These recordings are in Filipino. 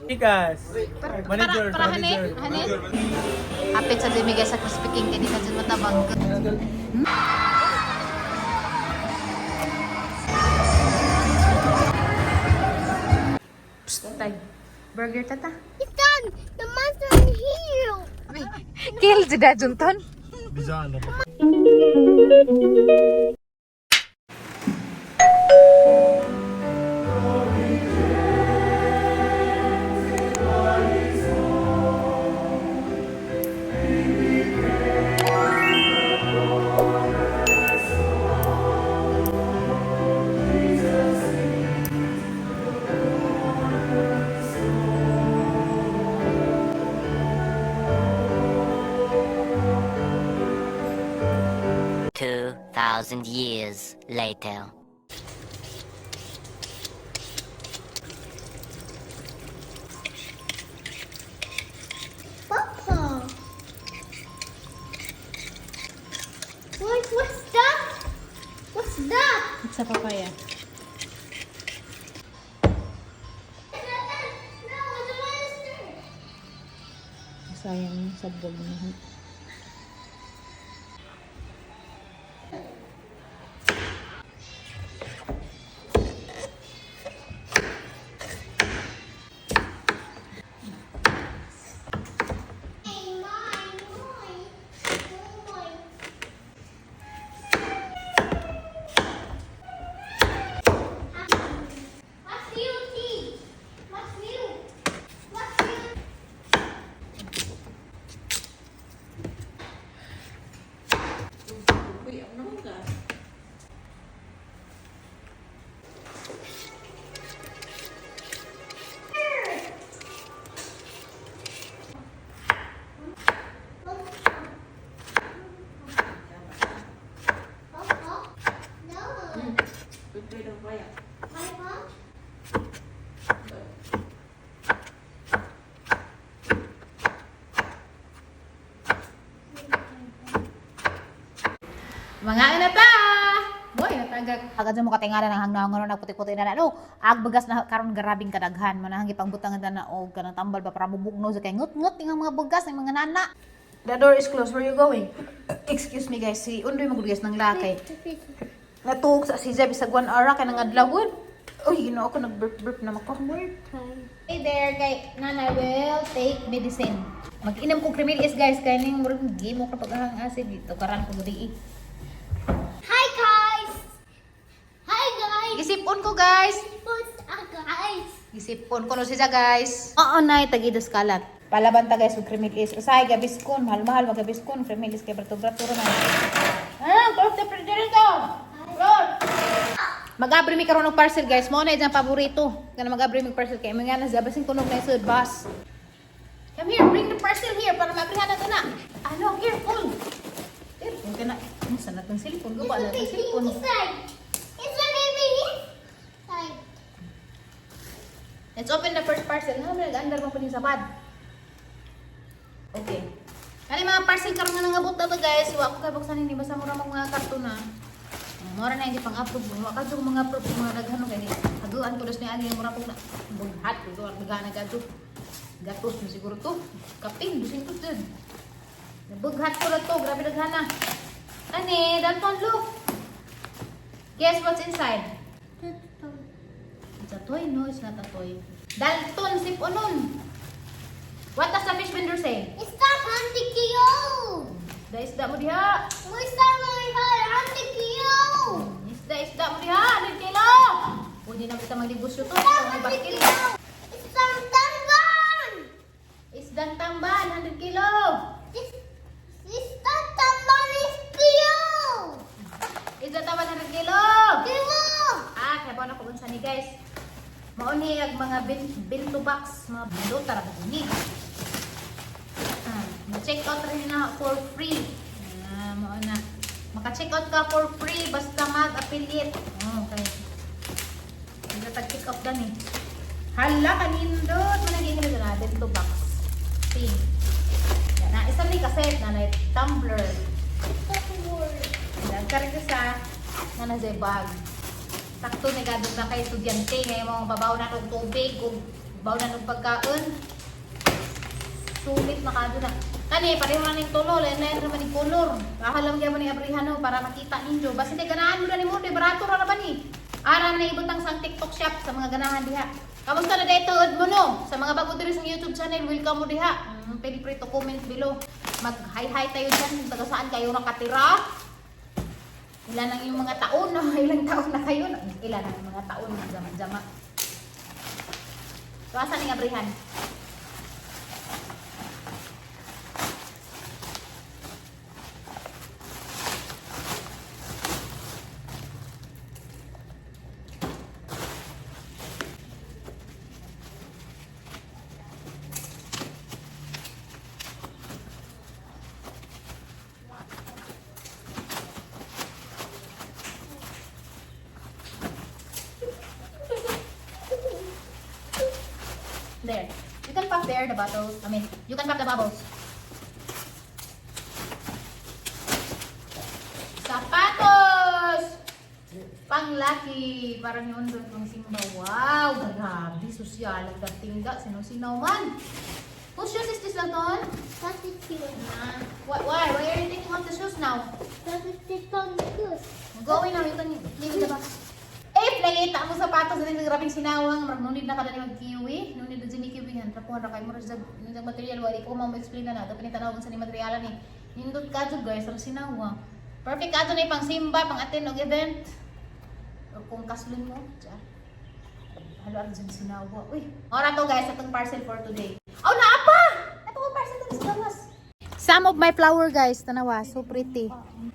Ikas. Manager. Para hanin? Hapit sa dimigay sa speaking kini sa matabang. Tay. Burger tata. It's done. The monster is here. Kill si Dajunton. Bizarre. Years later. Papa. What's that? What's that? It's a papaya. No, it's a monster. Sayang yung sabog na. Mga inata! Boy, natagag. Agad sa mo katingaran ng hangnaw ng puti-puti na ano. Agbagas na karon garabing kadaghan. Manahang ipangbutangan na og kanang tambal ba para mubugno sa kay ngut-ngut ng mga bugas ng mga nana. The door is closed. Where are you going? Excuse me guys, si Undoy magdugas ng lakay. Natuog sa si Zeb sa guan ara kay nang adlawon. Uy, gino ako nag-burp na mako. Hey there, kay Nana will take medicine. Mag-inom ko Cremilis guys, kay ning murag gimo ka paghang acid dito karan ko gudi. Hi guys. Hi guys. Gisipon ko guys. Guys. Gisipon ko no siya guys. Oo nay tagidas kalat. Palaban ta guys og Cremilis. Usay gabiskon, mahal-mahal magabiskon Cremilis kay brato-brato ra man. Close the refrigerator. Lord. Mag-abri mi karon og parcel guys. Mo na ijang paborito. Kana mag-abri mi parcel kay mga nasabasin kunog na sud bus. Come here, bring the parcel here para maabrihan nato na. Ano, here, full. Here, yung kana. Saan natin cellphone? Gawa natin cellphone. It's a baby inside. Let's open the first parcel. Ano, nag-under mo pa din sa bad. Okay. Kani mga parcel karon nga nangabot na to guys. Wa ko kay buksan ini basta mura mga karton na. Mura na hindi pang-approve. Wa ka jud mga approve mga daghano kay ni. Haguan ko dos ni ani mura pug na. Bughat ko ang dagana gadto. Gatos mo siguro to. Kapin, busing to dun. Nabughat ko na to. Grabe daghana. Ani, Dalton, look. Guess what's inside? It's a toy? No, it's not a toy. Dalton, sip unon. What does the fish vendor say? It's the hunting kilo. Isda mo diha. Where's the hunting kilo? Isda mo diha. 100 kilo. Pwede na kita magnegosyo to. It's the tamban. Isdang tamban, 100 kilo. It's the tamban is kilo. Isda tamban, 100 kilo. Kilo. Kaya ba na ko unsa ni guys? Mauni ang mga binto box, mga bindo tara ni. Ma-check out rin na for free. Mao na. Maka-check out ka for free basta mag-affiliate. Okay. Hindi tag-check out dan eh. Hala kanindot managing na binto box. See. Yan na isa ni cassette na tumbler. Dan ka rin sa na sa bag. Sakto na gadot na kay estudyante ngayon mga babaw na ng tubig ug babaw na ng pagkaon. Sulit na kado na. Kani pareho na ning tulo, lain naman ning color. Kahalam gyud man ni abrihan no para makita ninyo. Basta di ganahan mo na ni mo, di barato ra ba ni? Ara na ibutang sang TikTok shop sa mga ganahan diha. Kamusta na dito od mo no? Sa mga bago diri sa YouTube channel, welcome mo diha. Pwede pre to comment below. Mag-hi tayo dyan. Taga saan kayo nakatira? Ilan lang yung mga taon? Ilang taon na kayo? Ilan ang mga taon? Jama-jama. So, asan yung abrihan? There. You can pop there the bottles. I mean, you can pop the bubbles. Sapatos! Panglaki. Parang yun doon pang simba. Wow! Grabe. Sosyal. Nagdatingga. Sino-sinaw man. Whose shoes is this lang doon? That is cute. Why? Why are you taking off the shoes now? That is the tongue goose. Go away now. You can leave the box. Eh, nakita mo sapatos na rin grabing sinawang. Nunid na kada ni mag-kiwi. Nunid na dyan ni kiwihan. Trapuhan na kayo mo rin sa material. Wali ko ma-explain na na. Ito pinitanawagan sa ni materialan ni. Nindot ka dyan guys. Ang sinawang. Perfect ka dyan pang simba, pang attend ng event. O kung kaslun mo. Diyan. Halo ang dyan sinawa. Uy. Ora to guys. Itong parcel for today. Oh, naapa! Itong parcel to sa gawas. Some of my flower guys. Tanawa. So pretty.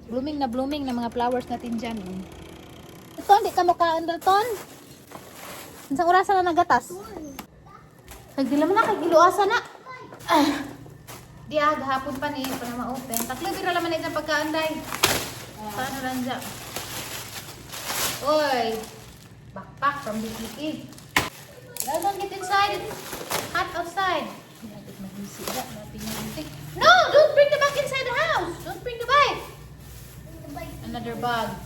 Blooming na mga flowers natin dyan. Dalton, di ka mukhaan, Dalton. Isang orasan na nagatas. Nagdila mo na, kagiluasa na. Di gahapon pa ni, pa na ma-open. Tatlo, bira laman na isang pagkaanday. Paano lang dyan? Oy! Backpack from DPE. Dalton, get inside. It's hot outside. Natin mag-isi. Natin mag-isi. No! Don't bring the bag inside the house! Don't bring the bag! Another bag.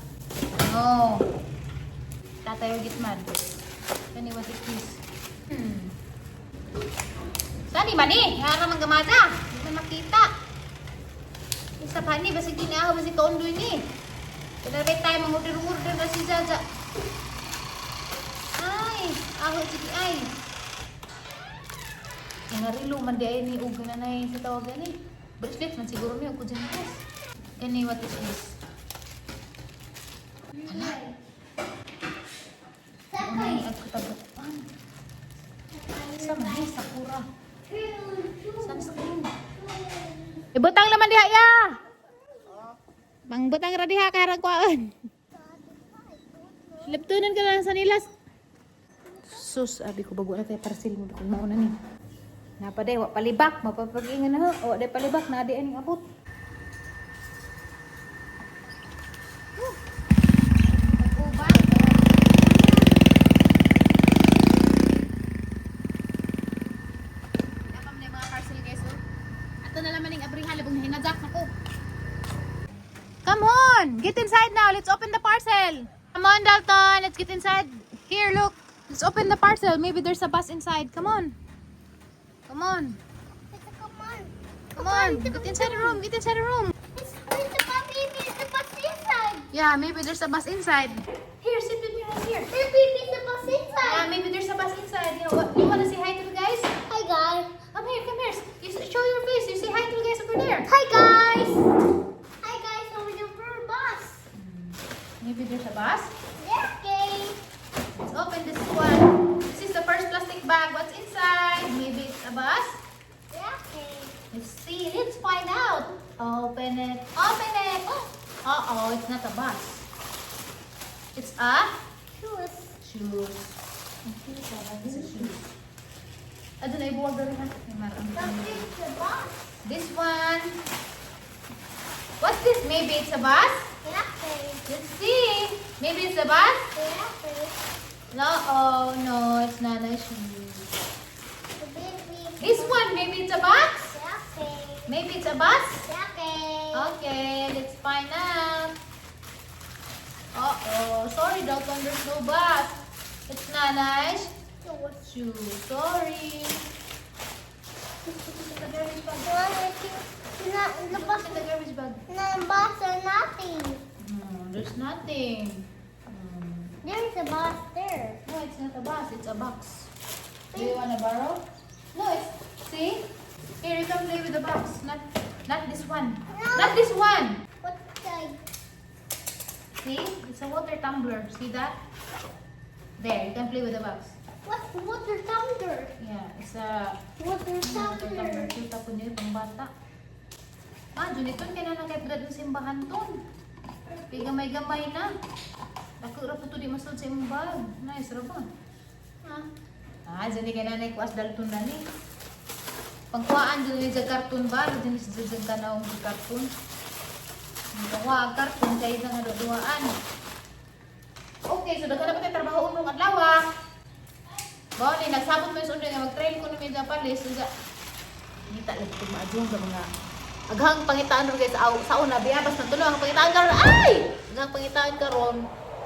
No. Tatayo gitman. Kani what is this? Sani ba ni? Hara man gamada. Di man makita. Isa pa ni basig ginaho basig kaundoy ni. Kada tayo mag-order na si Jaja. Ay, aho sige ay. Ingarilo man di ay ni ug nanay sa tawagan ni. Bracelet man siguro ni ako dyan guys. Kani what is this? Ay, ako tagutan. Sama ni Sakura. Sunscreen. Ibutang laman diha ya. Bang butang ra diha karang kuan. Leptunan ka lang sa nilas. Sus, abi ko bago na tayo parcel mo kung mauna ni. Napa day wa palibak, mapapagingan na ho. O day palibak na di aning abot. Come on! Get inside now. Let's open the parcel. Come on, Dalton. Let's get inside. Here, look. Let's open the parcel. Maybe there's a bus inside. Come on. Come on. Come on. Get inside the room. Get inside the room. Yeah, maybe there's a bus inside. Here, sit with me right here. Yeah, maybe there's a bus inside. You know what? You want to say hi to the guys? Hi guys. Come here, come here. You show your face. You say hi to the guys over there. Hi guys. Hi guys. Over there for a bus. Maybe there's a bus. Yeah, okay. Let's open this one. This is the first plastic bag. What's inside? Maybe it's a bus. Yeah, okay. Let's see. Let's find out. Open it. Open it. Uh-oh, it's not a bus. It's a Shoes. shoes. This is shoes. Adun ay buwag na rin ha. That is the bus. This one. What's this? Maybe it's a bus? Yeah, okay. Let's see. Maybe it's a bus? Yeah, okay. No, oh no, it's not a shoe. The baby. This one, maybe it's a box? Yeah, okay. Maybe it's a bus? Yeah, okay. Okay, let's find out. Uh-oh. Sorry, Dalton, there's no bus. It's not nice. Shoe. Sorry. The garbage bag. The bus, The garbage bag. the bus or nothing. No, there's nothing. There's a bus there. No, it's not a bus. It's a box. Do you want to borrow? No, it's... See? Here, you can play with the box. Not this one. No. Not this one. What the? See? It's a water tumbler. See that? There, you can play with the box. What's water tumbler? Yeah, it's a Water water tumbler. tumbler. Kita po niyo pang bata. Juniton kaya na nakipagad ng simbahan ton. Kaya gamay-gamay na. Ako ra po to di masod sa imong bag. Nice ra ba? Juni kaya na naikuas dalton na ni. Pangkuhaan dyan ni sa karton ba? Dyan ni sa kanawang karton. Pangkuha ang karton kaya na nga duduaan. Okay, so daghan na pa tayo trabaho unong adlaw. Bawa ni, nagsabot mo yung sundo nga mag-trail ko namin sa palis. Kita lang ito maadyung sa mga aghang pangitaan ron guys sa una biyabas na tulo ang pangitaan karon ay aghang pangitaan karon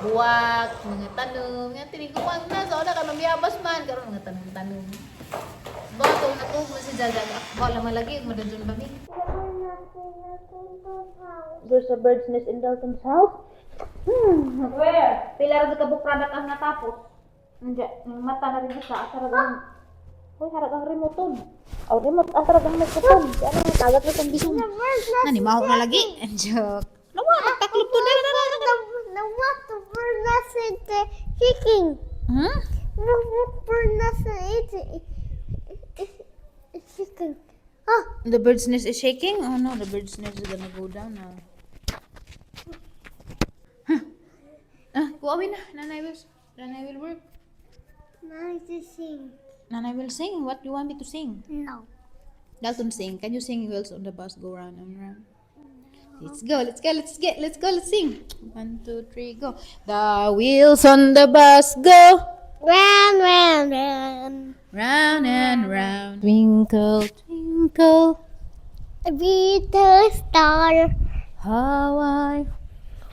buwak mga tanom nga tiniguan na sa una ka mabiyabas man karon mga tanom bato na to mo si Jaja wala malagi madadun ba mi. There's a bird's nest in Dalton's house. Where? Pila ra ka book product ang natapos. Nandiyan, yung mata na rin sa asaragang. Hoy, haragang remote ton. Oh, remote asaragang remote. Ano yung tagat na itong bisong? Nani, maho na lagi. Joke. Nawa, magtaklop to na. The water bird nest is shaking. Hmm? The water bird nest is shaking. Ah, The bird's nest is shaking? Oh no, the bird's nest is gonna go down now. Kuawin na. Nanay will work. now it's sing. Nanay will sing. What do you want me to sing? No. Dalton sing. Can you sing wheels on the bus go round and round? Let's go, let's sing. 1, 2, 3, go. The wheels on the bus go Round, round, round. round and round. Twinkle, twinkle, A little star. how I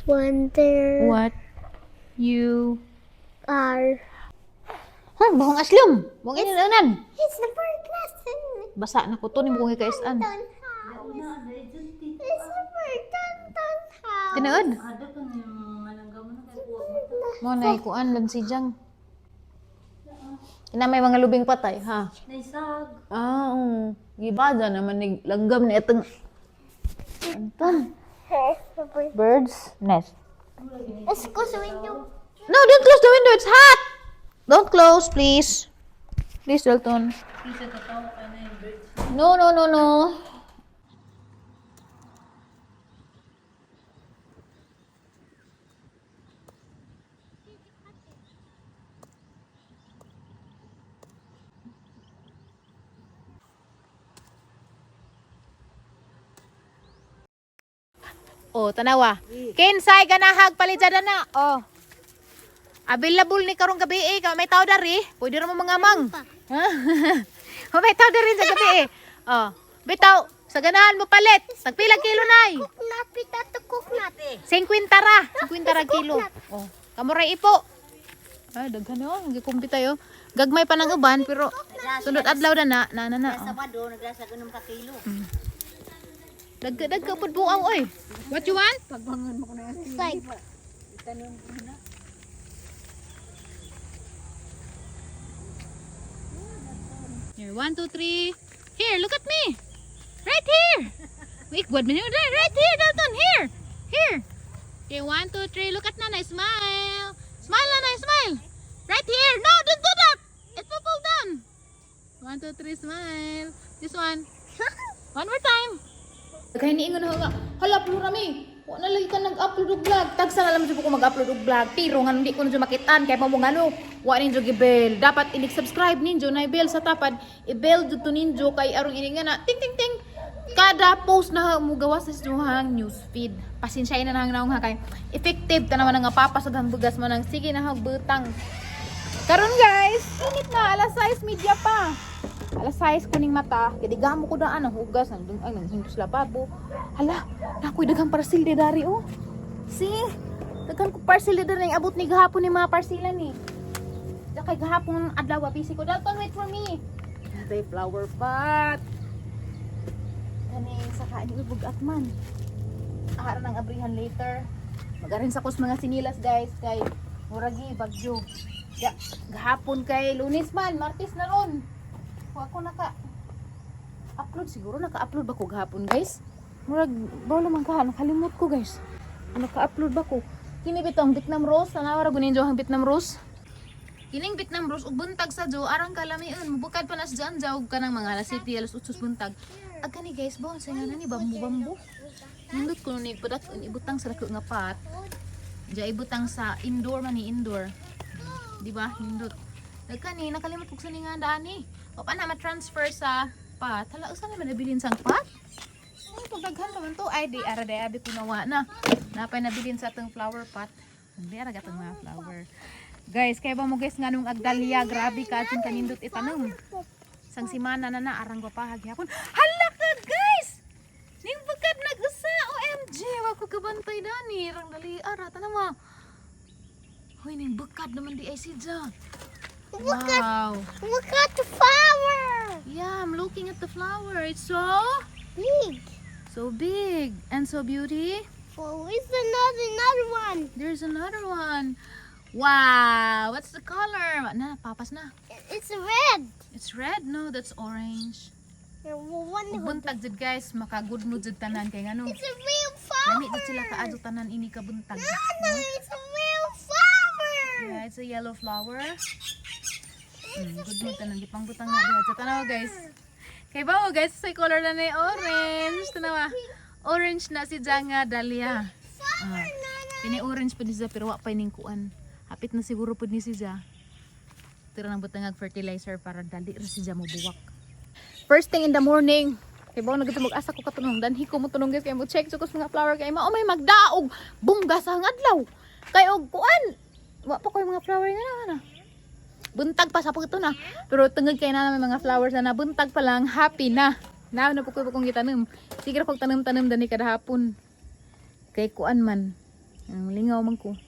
Wonder what you are. buhong aslum. Buhong ininanan. It's the bird lesson. Basa na ko to ni buhong ikaisan. Dun house. It's the bird dun house. Tinood. Mo na ikuan lang si Jang. Ina may mga lubing patay, ha? Naisag. Oo. Gibada naman ni langgam ni itong Anton. Bird's nest. Let's go sa window. No, don't close the window. It's hot. Don't close, please. Please, Dalton. No. Oh, tanawa. Kinsay ganahag palitada na. Oh. Available ni karong gabi may tao dari. Pwede ra mo mangamang. Ha? May tao dari sa gabi Oh. Bitaw, sa ganahan mo palit. Tagpila kilo nay. Coconut, pita to coconut. 50 ra. 50 ra kilo. Oh. Kamuray ipo. Ay, daghan yo. Nagikumpita yo. Gagmay pa ng uban pero sunod adlaw na. Oh. Sabado, nagrasa ganun ka kilo. Dagka pud buaw oy. What you want? Pagbangon mo ko na yung side. Here, 1, 2, 3. Here, look at me. Right here. Wait, what minute? Right here, Dalton. Here. Here, 1, 2, 3. Look at Nana. Smile. Smile, Nana. Smile. Right here. No, don't do that. It will fall down. 1, 2, 3. Smile. This one. One more time. Kaya niingon na hala po rami. Wala lagi ka nag-upload og vlog. Tagsa na lang ko mag-upload og vlog. Pero nga hindi ko na makitaan kay mo ano. Wa ninyo gi-bell. Dapat i-subscribe ninyo na i-bell sa tapad. I-bell jud to ninyo kay aron ini nga na ting ting ting. Kada post na mo gawas sa inyong news feed. Pasensya na nang naong kay effective ta naman nga papasagang bugas man ang sige na butang. Karon guys, init na alas 6 media pa. Alas 6 kuning mata, kidigamo ko daan ang hugas ang hintos lababo. Hala, nakoy daghang parasil di dari oh. See? Daghan ko parcel dito na abot ni gahapon ni mga parcelan ni. Da kay gahapon adlaw busy ko. Dalton, wait for me. Natay flower pot. Kani sa kain bugat man. Ahara nang abrihan later. Magarin sa kus mga sinilas guys kay muragi bagyo. Ya, gahapon kay Lunes man, Martes na ron. Ako naka-upload siguro, naka-upload ba ko gahapon guys? Murag, bawala man ka, nakalimot ko guys. Naka-upload ba ko? Kini bitong Vietnam Rose, tanawara gunin jo ang Vietnam Rose. Kining Vietnam Rose, ug buntag sa jo, arang kalamian, mubukad pa nas dyan, jawag ka ng mga alas 7, alas 8 buntag. Aga ni guys, bon, sa nga na ni, bambu-bambu. Nindot ko ni, padat, ibutang sa lako nga pat. Diya ibutang sa indoor man ni, indoor. Diba, nindot. Nagkani, nakalimot ko sa nga daan ni. O pa na ma-transfer sa pot. Hala, usan naman nabilin sang pot? Ay, pagdaghan naman to. Ay, di, ara day, abi kunawa na. Napay nabilin sa atong flower pot. Hindi, ara gatong mga flower. Guys, kaya ba mo guys nga nung agdalya, grabe ka atong kanindot itanong. Sang simana na arang papahag yapon. Hala ka guys! Ning bagad nag-usa, OMG! Wako kabantay dani, rang dali, ara, tanama. Hoy, ning bagad naman di ay sidya. Wow! Look at the flower. Yeah, I'm looking at the flower. It's so Big. big and so beauty. Oh, it's another one. There's another one. Wow, what's the color? Na, papas na. It's red. It's red, no, that's orange. One. Ug buntag jud guys, maka-good mood jud tanan kay ngano. It's a real flower. Lami jud sila kaadto tanan ini ka buntag. No, it's a real flower. Yeah, it's a yellow flower. Good mood tanan gipang butang na diha sa tanaw guys. Kay bao guys, say color na ni orange. Tanawa. Orange na si Janga Dahlia. Ini orange pa ni siya pero wa pa ning kuan. Hapit na siguro pud ni siya. Tira nang butangag fertilizer para dali ra siya mo buwak. First thing in the morning, kay bao nagtumog asa ko katunong danhi ko mo tunong guys kay mo check sa kus mga flower kay mao may magdaog bungga sa adlaw. Kay og kuan. Wa pa koy mga flower nga na. Buntag pa sa pagto na. Pero tungod kay na may mga flowers na buntag pa lang, happy na. Na po ko kung gitanom. Siguro kog tanom-tanom dani kada hapon. Kay kuan man. Ang lingaw man ko.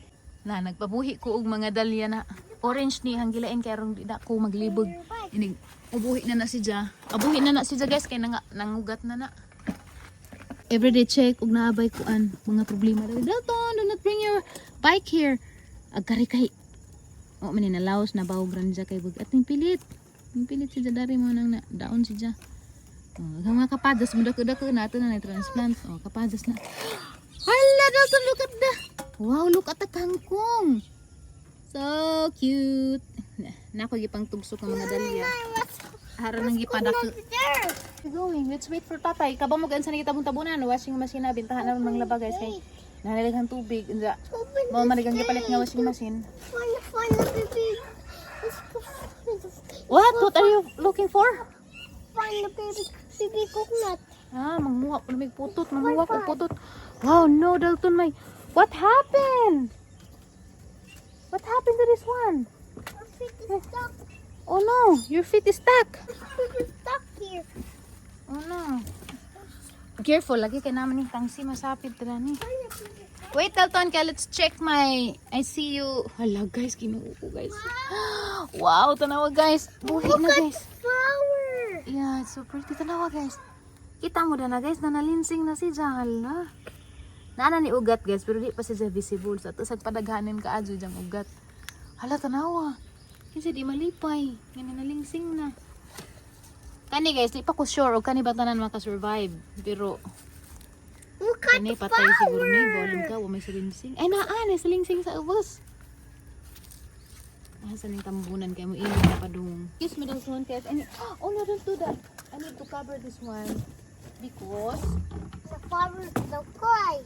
Na nagpabuhi ko og mga dahlia na orange ni hanggilain kay rong di na ko maglibog. Inig ubuhi na siya. Abuhi na siya guys kay nangugat na. Everyday check og naabay kuan mga problema. Dalton, do not bring your bike here. Agkari kay o man na laos na bawo granja kay bug ating pilit. Ang pilit siya dari mo nang daon siya. Oh, mga kapadas mo dako nato na transplant. Oh, kapadas na. Hala, Dalton, look at the. Wow, look at the kangkong. So cute. Nako gipang tugso ka mga dahlia. Hara nang gipadak. Going. Let's wait for tatay. Kabang mo gansa ni kita buntabunan, washing machine na bintahan na mga laba guys kay nalalaghang tubig. Unsa? Mao man gang gipalit nga washing machine. Find the baby. What are you looking for? Find the baby coconut. Ah, manguha ko may putot, manguha ko putot. Wow, no, Dalton, may. What happened? What happened to this one? Our feet is stuck. Oh no, your feet is stuck. Our feet is stuck here. Oh no. Careful, lagi kay naman yung tangsi masapit tala ni. Wait, Dalton, kaya let's check my. I see you. Hala, guys, kinuha ko, guys. Wow, tanawa, guys. Buhi na, guys. Flower. Yeah, it's so pretty. Tanawa, guys. Kita mo na guys, nanalinsing na si Hala. Nana ni ugat, guys, pero di pa siya visible. Sa ito, sagpadaghanin ka adyo diyang ugat. Hala, tanawa. Kasi di malipay. Ngayon nalinsing na. Kani, guys, di pa ko sure. O kani ba tanan makasurvive. Pero, Look at kani the patay siguro na. flower. Volume ka, may salinsing. Ay, naan, may salinsing sa ubos. Asa ning tambunan kay mo init na padung. Kiss me those one, guys. Oh no, don't do that. I need to cover this one. Because The flower will cry.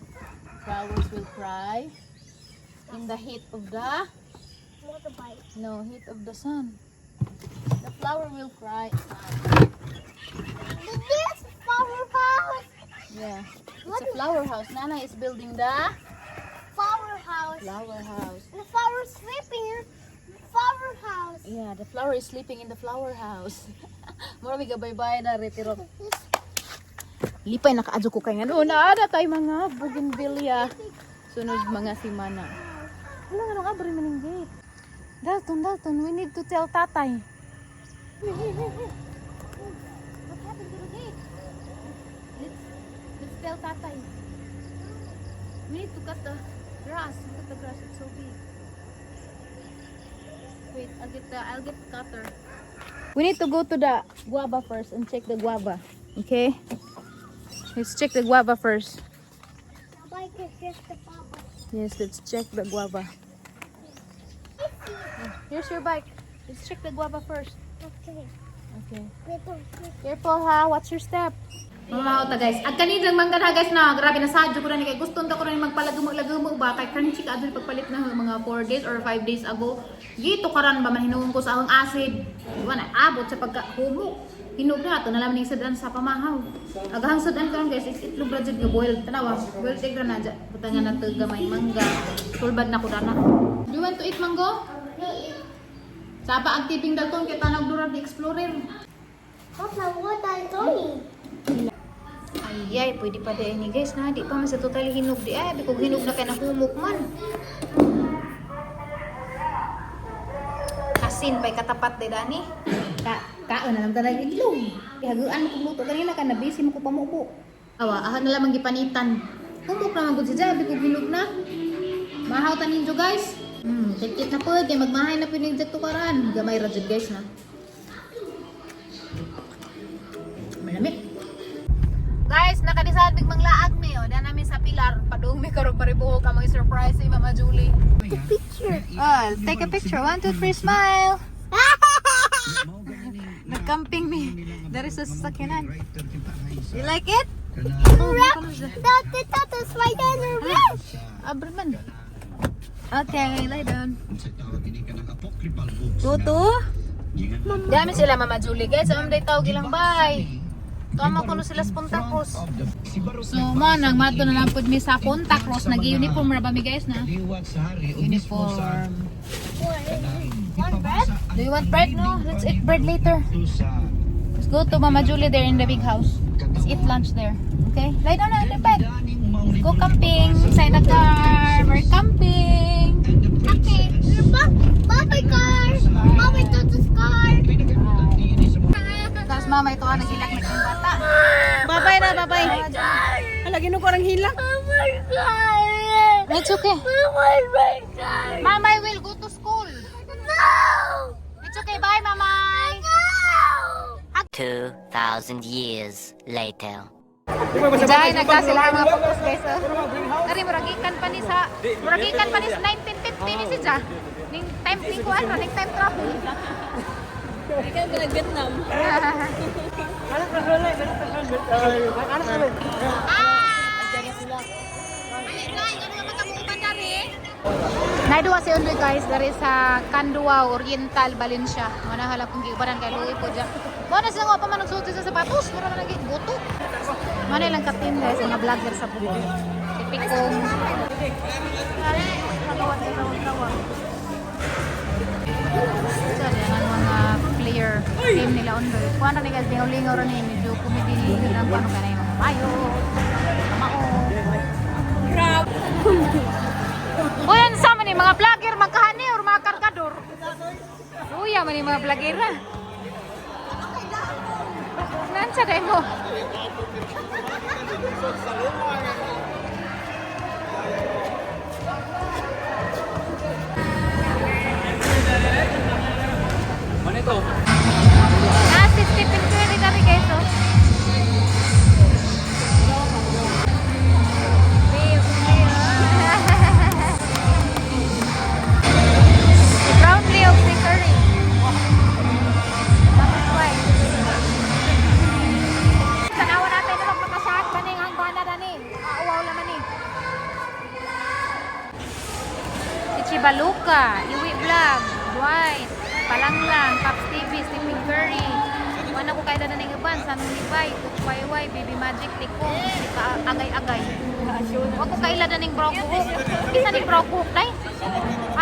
flowers will cry in the heat of the Motorbike. heat of the sun. The flower will cry. This flower house. Yeah, it's a flower house. Nana is building the Flower house. flower house. The flower sleeping in the flower house. Yeah, the flower is sleeping in the flower house. Mura mi gabay-bay na retiro. Lipay nakaadyo ko kay nga. Na ada tay mga bougainvillea. Sunod mga simana. Wala nga nung abri maning gate. Dalton, we need to tell tatay. What happened to the gate? Let's tell tatay. We need to cut the grass. Look at the grass, it's so big. Wait, I'll get the cutter. We need to go to the guava first and check the guava. Okay? Let's check the guava first. Bike is just the papa. Yes, let's check the guava. Here's your bike. Let's check the guava first. Okay. Okay. Little. Careful ha, watch your step. Mga ta guys, at kanidang mangga na guys na grabe na sadyo ko na ni kay gusto nda ko na ni magpalagumag-lagumag ba kay crunchy ka adul pagpalit na mga 4 days or 5 days ago. Gito karan ba man hinuon ko sa ang acid. Di ba na abot sa pagka-humok. Hinog na ato nalaman ni sadan sa pamahaw. Agahang sadan karon guys, itlog ra jud nga boiled tanawa. Boiled egg ra na dya. Butangan na to gamay mangga. Tulbad na ko dana. Do you want to eat mango? Sapa ang tiping dalton kay tanag dura di explorer. Papa, what are you doing? Ay, pwede pa din ni guys na. Di pa man sa totally hinog di ay. Bikog hinog na kaya nahumok man. Kasin pa'y katapat di dani. Kaon na lang talagang itlog. Ihaguan mo kung luto. Kanina ka na busy mo ko pamupo. Awa, ahan na lang gipanitan. Humok na magod siya. Bikog hinog na. Mahaw tanin jo guys. Tikit na po. Kaya magmahay na po yung tukaran. Gamay ra jud guys na. Malamit. Guys, nakadisahan big manglaag mi o. Daan namin sa pilar. Padung mi karog maribuho ka mga surprise si Mama Julie. Picture. Oh, take a picture. 1, 2, 3, smile. Nag-camping mi. There is a sasakyanan. You like it? Oh, That is my dinner. Aberman. Okay, lie down. Tutu. Dami sila Mama Julie guys. Ang day tawag ilang bye. Tama ko no sila sa Punta Cruz. So mo nang mato na lang pud mi sa Punta Cruz, nag-uniform ra ba mi guys na? Uniform. One bread? Do you want bread? No, let's eat bread later. Let's go to Mama Julie there in the big house. Let's eat lunch there. Okay? Lie down na in the bed. Let's go camping inside the car. We're camping. Okay. Bye car. Mommy to the car. Tapos mama ito nagilak na yung bata. Babay na, babay. Hala, ginuko ng hila. Oh my God. It's okay. Oh my God. Mama will go to school. No. It's okay. Bye, Mama. No. 2,000 years later. Diyan nagkasila ang mga photos guys. Dari muragikan pa ni sa 1950 ni si Ja. Ning time ni kuan ra ning time travel. Ikaw ka Vietnam. Naidua si Undoy guys dari sa Kanduao Oriental Valencia. Mana halap kung giubanan kay luwi po dyan. Bona sila nga pa man nagsuot sa sapatos, mura man naging buto. Mana lang katin guys mga vlogger sa Bugol. Tipikong ang mga player team nila Undoy. Kuha na nila lingaw-lingaw rin eh. Medyo comedy nilang paano ka na yung mga mayo, kamao. O yan sa man mga vlogger, magkahani or mga kargador. Uya man mga vlogger na. Nansa day mo. Ano ito? Si Stephen Curry kami guys oh. Brown milk si Curry. Tapos white. Tanawan natin na magpakasahat ba ning ang bana na ni. Auwaw naman ni. Ichibaluka, Iwi Vlog, Dwight, Palanglang, Pops TV, Stephen Curry. Ano ko kaya na ng iban, San Unibay, Kukwaiway, Baby Magic, Tikong, agay-agay. Huwag ko kaila na ng Broco Hook. Isa ng Broco Hook, day?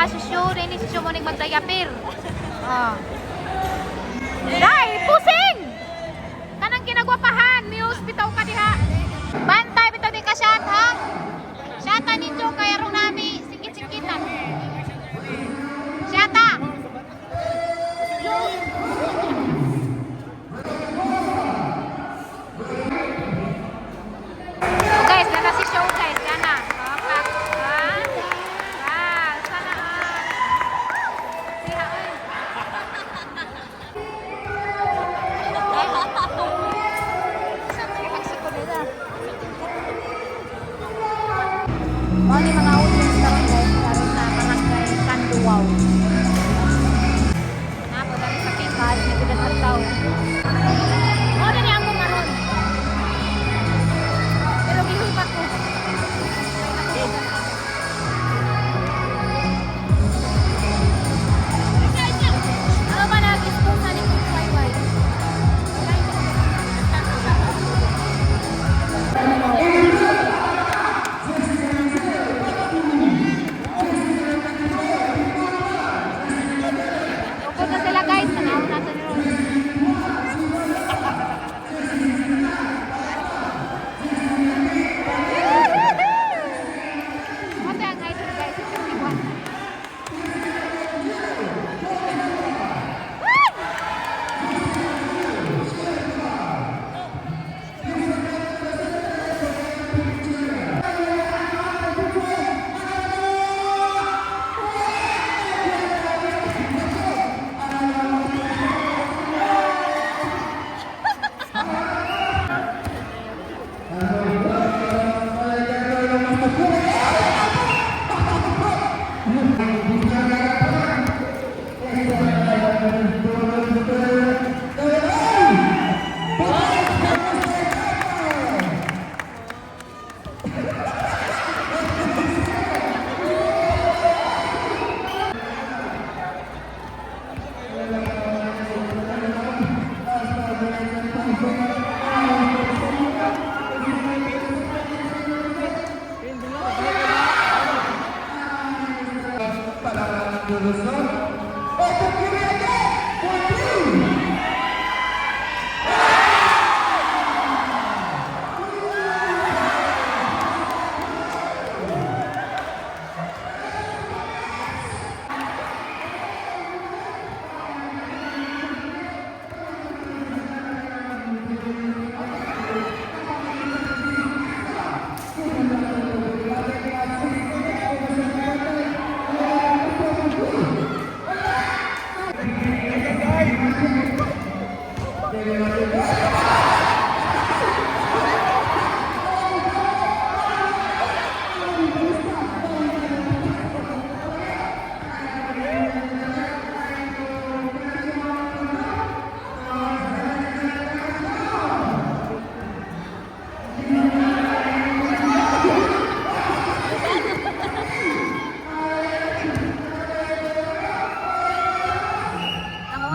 Si show, rin si show mo ng magdayapir. Day, pusing! Kanang ginagwapahan, may hospital ka diha. Bantay, bitaw di ka siyat, ha? Siyatan ninyo. So kaya ron nami singkit-singkitan. Siyata. Oh guys, nana si show guys, yana. Oh, clap. Sana siha oy. Mo ni mga audience karon guys, karon na barangay Kanduaw. Na po dali sa pikas, may kudan adtaw. Mo ni ang maron. Pero gihupat ko. Ano ba na gusto sa likod wifi? Tungkol na sila guys, tanaw natin ron. Mata ang idol guys, 51.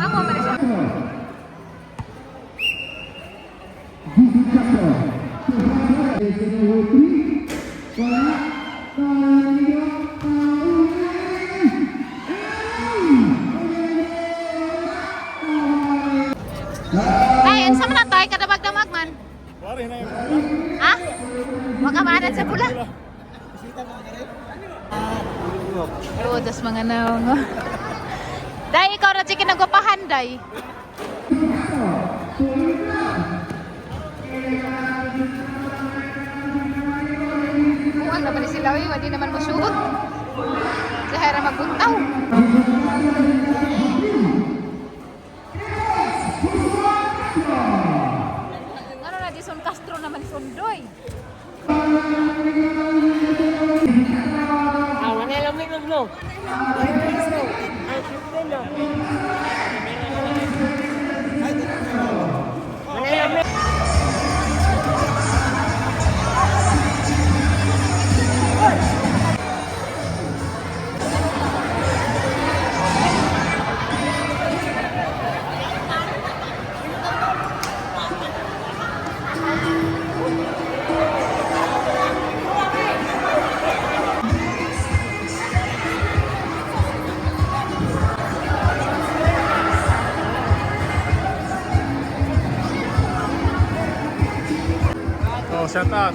Ako marisya. Ay, ang sama na tayo kadamag-damag man. Pare na yun. Ha? Magkamanan sa pula. Pero das mga naong. Day, ikaw na chicken nagwapahan, day. Buwan naman sila, hindi naman masyuot. Sahara magbuntaw. Ano na, Jason Castro naman sundoy. Oh, shout out.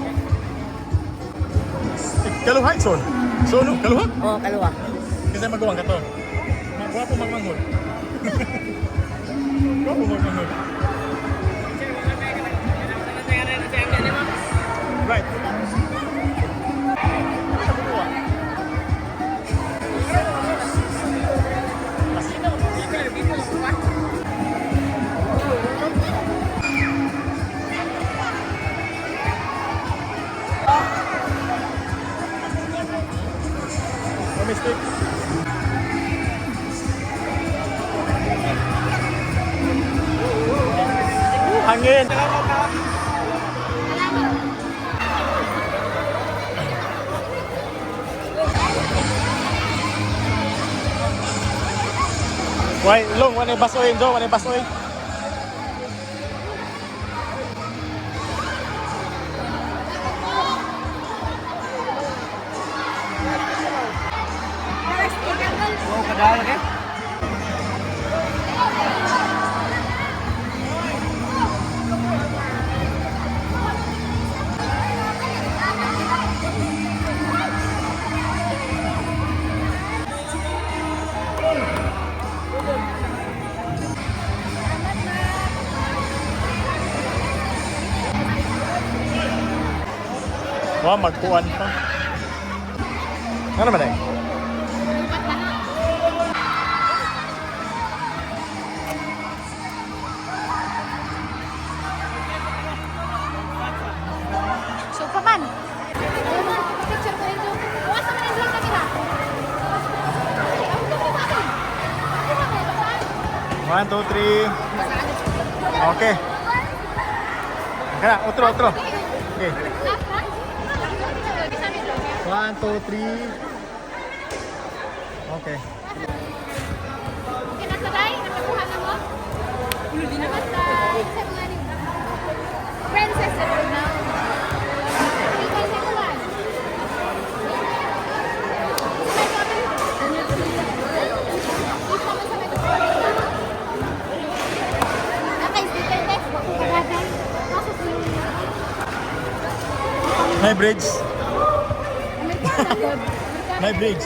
Kaluha, son. So, no? Kaluha? Oh, kaluwa. Kasi magawang ka to. Magwapo magmangol. Gwapo magmangol. Right. Mistake. Hangin. Why, long, wanay basoy, Jo, wanay basoy. Wah, magpuan pa. Ano naman eh? So, paman. Picture ko rin. Bukas naman yung vlog na kita. 1, 2, 3. Okay. Kaya, otro. Okay. 1, 2, 3. Okay. Okay, nasalay? Nakakuha na mo? Namasay. Sa mga ni... Princess na rin na. Ikaw sa kuwan. My bridge. My bridge.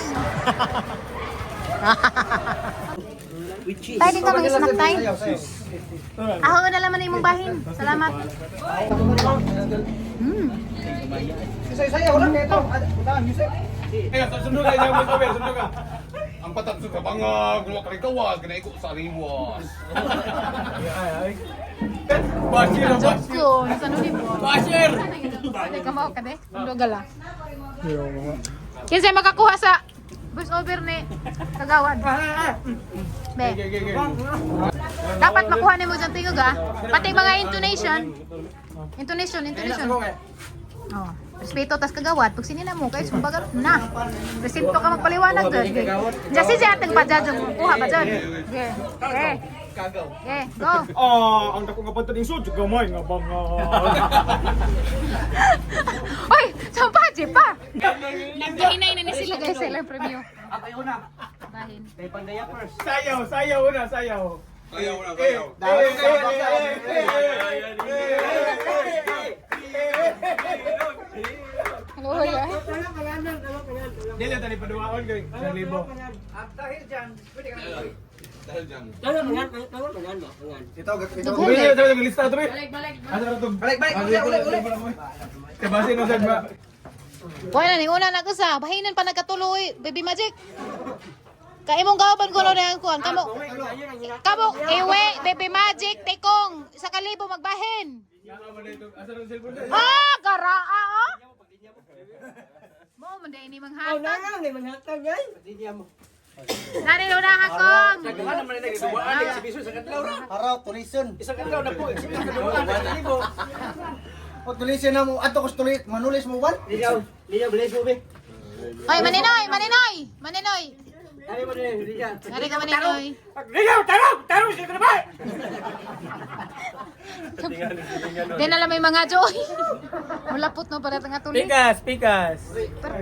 Tayo din ka mga snack tayo. Ako na naman imong bahin. Salamat. Ang patat sa kabangag, luwak rin kawas, ganay ko sa riwas. Joke ko. Nasa nuli mo. Basher! Pwede ka mao ka de? Gala. Kinsa makakuha sa voice over ni Kagawad. Be. Dapat makuha nimo dyan tingog ah. Pati mga intonation. Intonation. Oh, respeto tas Kagawad. Pag sinina mo kay sumbaga na. Respeto ka magpaliwanag dyan. Diyan si ateng padjad mo kuha ba dyan? Okay. Okay, go. Ang dako nga pantad insud, gamay nga banga. Oy, sampaje pa. Nagkahinay na ni sila guys sa ilang preview. Ako yung una. Bahin. Kay Pandaya first. Sayaw una, sayaw. Hello, ya. Dili tani paduwaon kay 1,000. Dahil dyan, pwede ka na. Ito lista to be. Balik. Kabasi no sad ba? Wala ni una na kusa, bahinan pa nagkatuloy, Baby Magic. Kay imong gawaban ko na kuan kamo. Kamo iwe Baby Magic tekong 1,000 magbahin. Ah, garaa oh. Mo man dai ni manghatag. Nari na hakong. Araw, tulisan. Isang adlaw na po. O tulisan na mo, ato ko tulis, manulis mo ban? Liyaw, bilis mo be. Oy, maninoy. Ay mo din, liyaw. Nari ka maninoy. Liyaw, tarong sila na ba? Di na lang may mga joy. Mulapot no para nga tuloy. Pikas.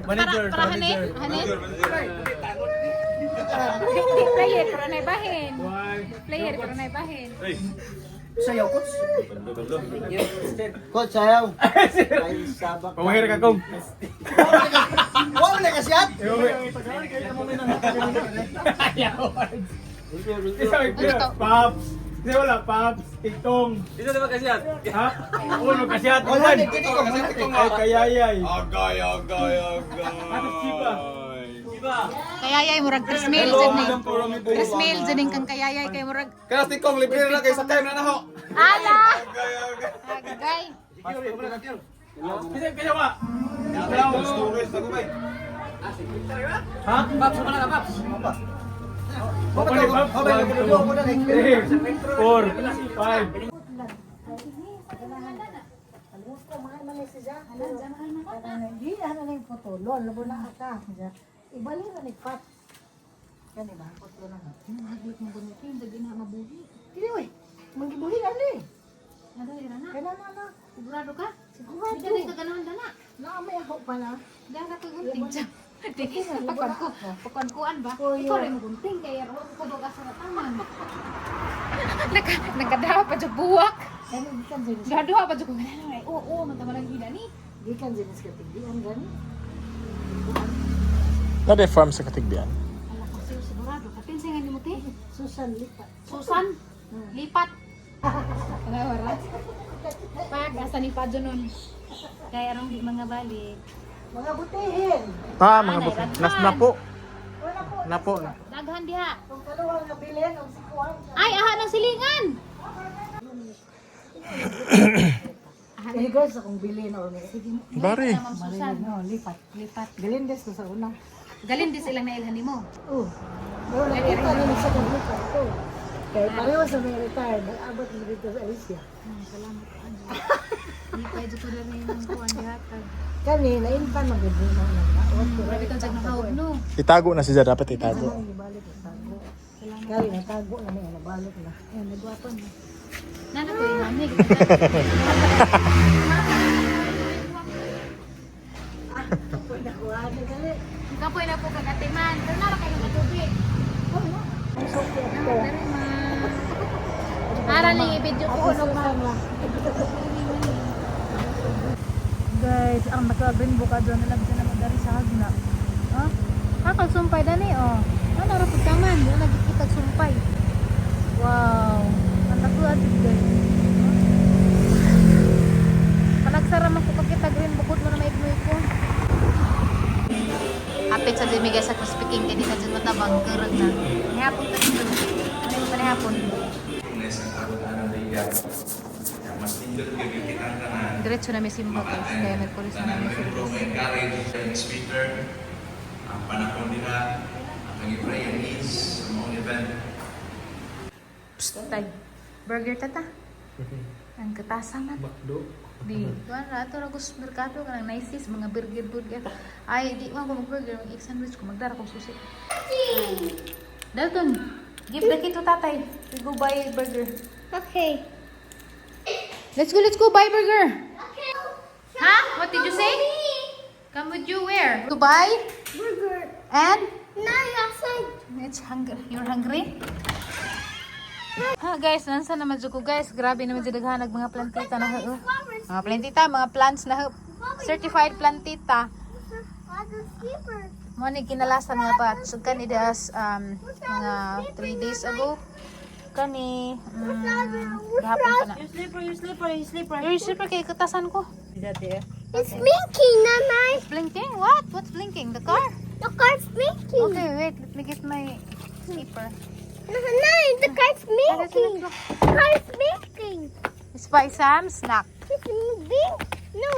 Manager. Para hanin. Player para na bahin. Sayaw, coach. Coach, sayaw. Ay, sabak. Pamahir ka kong. Wow, na kasyat. Paps. Hindi wala, Paps. Tiktong. Dito na ba kasyat? Ha? Ulo kasyat. Wala, hindi ko. Ay, kayayay. Agay. Kayayay murag 3 mil jud ni. 3 mil jud ning kang kayayay kay murag. Kaya tikong libre na kay sakay na ho. Ala. Agay. Kasi kaya ba? Storage na gubay. Ha? Paps, wala ka, Paps. Papali, Paps. 1, 2, 3, 4, 5. Hindi, ano na yung photo. Lol, labo na ata. Ibalik na ni Pat. Yan, iba? Photo na nga. Haglit mo bunutin, dagi na mabuhi. Hindi, wey. Manggibuhi, ali. Ano ira na? Kaya na. Sigurado ka? Sigurado. Hindi na kaganahan dana. May ako pa na. Dara ka gunting jam. Dili pagkuan ba? Ikaw rin mo gunting kaya ro ko doga sa taman. Nagkadara pa jud buwak. Ano, di kan jenis. Gaduha pa jud ko ganang ay. Oo, matamalang gida ni. Di kan jenis ketinggian, gani. Nade farm sa Katigbian. Ala ko siya sigurado. Kapinsa nga nimo te? Susan lipat. Susan, lipat. Ano wala? Pag asa ni Padyo nun. Kaya arong di mga balik. Mga butihin. Mga buti. Na po. Wala po. Na po. Daghan diha. Kung kaluwang na bilhin, ang sikuan. Ay, aha ng silingan. Kaya guys, akong bilhin o may. Sige, Bari. Ma'am Susan. no, lipat. Lipat. Galindes ko sa una. Galin di silang nailhan nimo. Pero nakita na sa lipat ko. Kaya pareho sa may retired, nag-abot na dito sa Alicia. Salamat po. Hindi pwede ko na rin yung kuwan dihatag. Kani, nainpan mag-ibig na nag-aot. Grabe kang jag nakahog no. Itago na siya, dapat itago. Ang ibalik ang tago. Kaya natago na may nabalik na. Ayun, nagwapan mo. Nana ko yung hamig. Kapoy na kuha na gali. Kapoy na po kagatiman. Pero nara kayo ng tubig. Dari ma. Ara ning i-video ko Ako no sa mga. Guys, ang naka-green book adyo na lang dyan naman dari sa hagna. Ha? Kakagsumpay dani oh. Ano ra pud kaman, di nagkikita sumpay. Wow. Ang nakuha dito guys. Panagsara man ko pagkita green bukod mo na may ko. Hapit sa dimi guys ako speaking kay di ka dyan matabang kereg na. Hapon ka dito. Ano pa ni hapon? Diretso na may simba guys, kaya nagpulis na namin service. Speaker, ang panahon nila, ang i-pray ang needs, ang mga event. Tay, burger tata. Ang katasa man. Di, tuan ra to ragos merkado kanang nices mga burger. Ay, di man ko mag-burger, mag-egg sandwich ko magdara kong susi. Dalton, give the key to tatay. We go buy burger. Okay. Let's go buy burger. Okay. Huh? What did you say? Come with you where? To buy? Burger. And? Na, outside. It's hungry. You're hungry? Ha guys, nansa naman dyan ko guys. Grabe naman dyan naghanag mga plantita na ho. Mga plantita, mga plants na ho. Certified plantita. Mani kinalasan nga ba? So kanidas mga 3 days ago. Kani gahapon pa na. Your slipper. Your slipper kay katasan ko. It's blinking, Nanay. Blinking? What? What's blinking? The car? The car's blinking. Okay, wait. Let me get my slipper. Nanay, the car's blinking. The car's blinking. It's by Sam Snack. It's blink. No,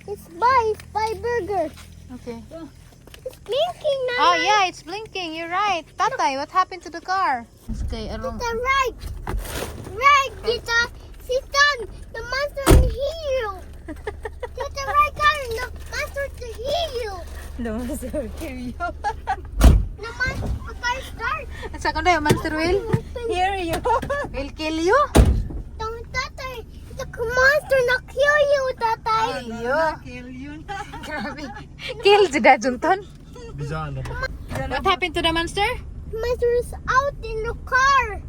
it's by burger. Okay. It's blinking, Nanay. Oh yeah, it's blinking. You're right. Tatay, what happened to the car? Okay, arong. The right. Right, Tita. Sitan, the monster in here. To the right car, the monster to heal. The monster will kill you. The monster car start. At sa kundi, monster will Hear you. will kill you. Don't, Tatay. The monster not kill you, Tatay. Kill you na. Grabe. Kill si Dajunton. Bizarre. What happened to the monster? Monster is out in the car.